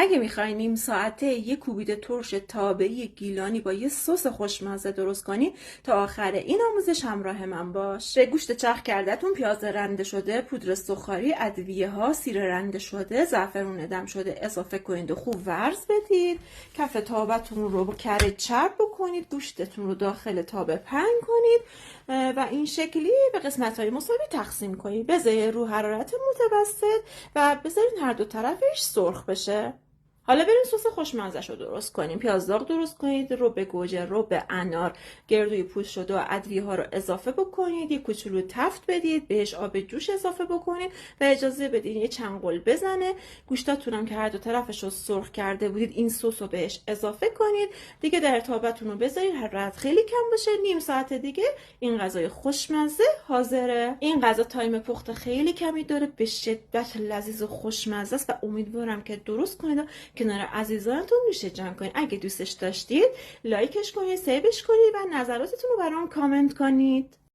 اگه میخوای نیم ساعته یه کوبیده ترش تابعی گیلانی با یه سس خوشمزه درست کنی، تا آخر این آموزش همراه من باش. به گوشت چرخ کرده‌تون پیاز رنده شده، پودر سوخاری، ادویه ها، سیر رنده شده، زعفرون دم شده اضافه کنید و خوب ورز بدید. کف تابتون رو با کره چرب بکنید، گوشتتون رو داخل تابه پهن کنید و این شکلی به قسمت‌های مساوی تقسیم کنید. بذارید رو حرارت متوسط و بذارید هر دو طرفش سرخ بشه. حالا بریم سس خوشمزه‌ش رو درست کنیم. پیاز داغ درست کنید، رب گوجه، رب انار، گردوی پوست شده و ادویه ها رو اضافه بکنید. یک کوچولو تفت بدید، بهش آب جوش اضافه بکنید و اجازه بدید یه چند قل بزنه. گوشتاتون هم که هر دو طرفش رو سرخ کرده بودید، این سس رو بهش اضافه کنید. دیگه در تابتون رو بذارید حرارت خیلی کم باشه. نیم ساعت دیگه این غذای خوشمزه حاضره. این غذا تایم پخت خیلی کمی داره، به شدت لذیذ و خوشمزه است و امیدوارم که درست کنید و کنار عزیزانتون نوش جان کنید. اگه دوستش داشتید لایکش کنید، سیوش کنید و نظراتتون رو برام کامنت کنید.